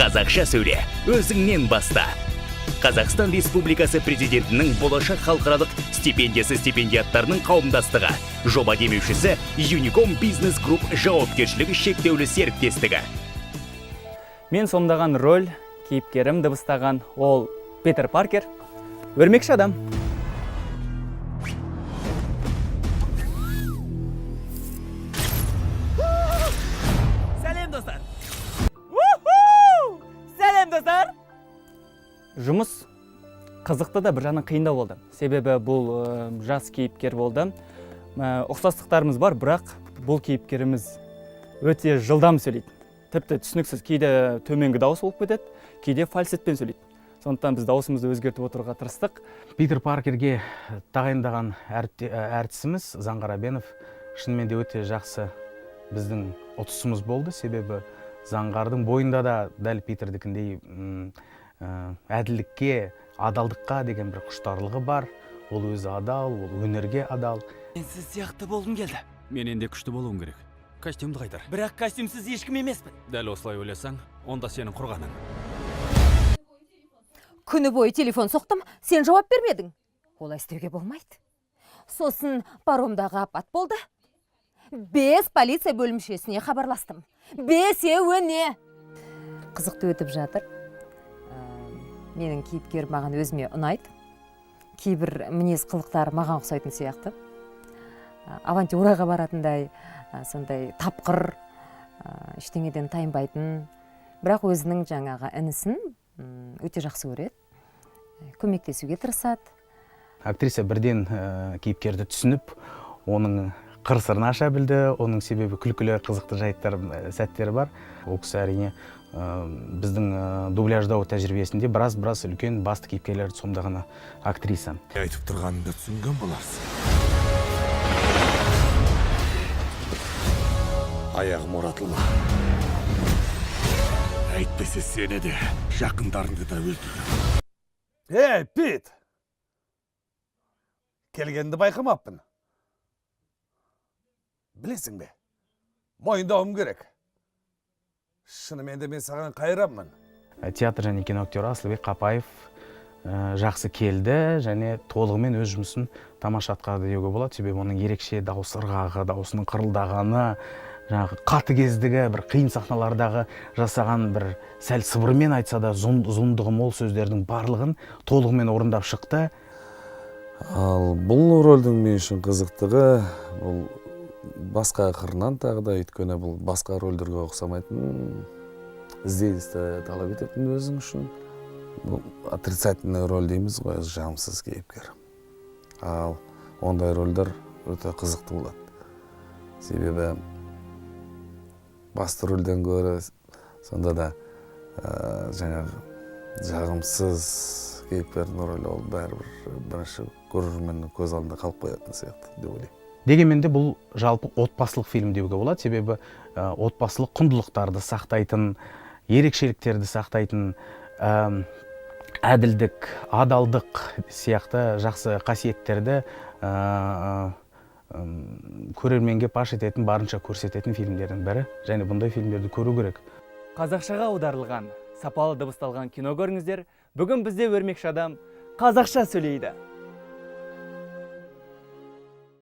Қазақша сөйле, өзіңнен баста. Қазақстан Республикасы президентінің болашақ халықаралық стипендиясы стипендиаттарының қауымдастығы. Жоба демеушісі Unicom Business Group жауапкершілігі шектеулі серіктестігі. Мен сомдаған роль, кейіпкерім дыбыстаған ол Питер Паркер, өрмекші адам. Сәлем достар! Сәлем достар! Жұмыс қызықты да бір жағынан қиындау болды. Себебі бұл жас кейіпкер болды. Ұқсастықтарымыз бар, бірақ бұл кейіпкеріміз өте жылдам сөйлейді. Тіпті түсініксіз, кейде төменгі дауыс болып кетеді, кейде фальцетпен сөйлейді. Сондықтан біз дауысымызды өзгертіп отыруға тырыстық. Питер Паркерге тағайындаған әртісіміз Заңғар Абенов шынымен де өте жақсы біздің ұтысымыз болды. Себебі Заңғардың бойында да дәл Питердікіндей әділдікке, адалдыққа деген бір құштарлығы бар. Ол өзі адал, ол өнерге адал. Мен сіз сияқты болғым келді. Мен енді күшті болуым керек. Костюмді қайтар. Бірақ костюмсіз ешкім емеспін. Дәл осылай ойласаң, онда сенің құрғаның. Күні бойы телефон соқтым, сен жауап бермедің. Олай істеуге болмайды. Сосын паромдағы апат болды. 5 полиция бөлімшесіне хабарластым. 5-еуіне. Қызықты өтіп жатыр. Менің кейіпкер маған өзіме ұнайды. Кейбір мінез қылықтары маған ұқсайтын сияқты. Авантюраға баратындай, сондай тапқыр, ештеңеден тайынбайтын, бірақ өзінің жаңағы інісін өте жақсы көреді, көмектесуге тырысады. Актриса бірден кейіпкерді түсініп, оның қыр-сырын аша білді, оның себебі күлкілі қызықты жайттар, сәттері бар. Ол кісі әрине біздің дубляждау тәжірибесінде біраз үлкен басты кейіпкерлерді сомдаған актриса. Айтып тұрғаныңды түсінген боларсың. Аяғым оратылма. Әйтпесе сені де, жақындарыңды да өлтірдім. Ей, Пит! Келгенді байқамаппын. Білесің бе? Мойындауым керек. Шынымен де мен саған қайраммын. Театр және кино актері Асылбек Қапаев жақсы келді және толығымен өз жұмысын тамаша атқарды деуге болады. Себебі оның ерекше дауыс ырғағы, даусының қырылдағаны, қатыгездігі, бір қиын сахналардағы жасаған бір сәл сыбырмен айтса да зұлымдығы мол сөздердің барлығын толығымен орындап шықты. Ал бұл рөлдің мен үшін қызықтығы, бұл басқа қырынан тағы да, өйткені бұл басқа рөлдерге ұқсамайтын, ізденісті талап ететін өзің үшін. Бұл отрицательный роль дейміз ғой, жамсыз кейіпкер. Ал ондай рөлдер өте қызықты болады. Себебі басты рөлден көрі сонда да жаңағы жағымсыз кейіпкердің рөлі ол бәрібір бірінші көрерменнің көз алдында қалып қоятын сияқты деп ойлаймын. Дегенмен де бұл жалпы отбасылық фильм деуге болады. Себебі отбасылық құндылықтарды сақтайтын, ерекшеліктерді сақтайтын, әділдік, адалдық сияқты жақсы қасиеттерді көрерменге паш ететін, барынша көрсететін фильмдердің бірі. Және бұндай фильмдерді көру керек. Қазақшаға аударылған, сапалы дыбысталған кино көріңіздер. Бүгін бізде өрмекші адам қазақша сөйлейді.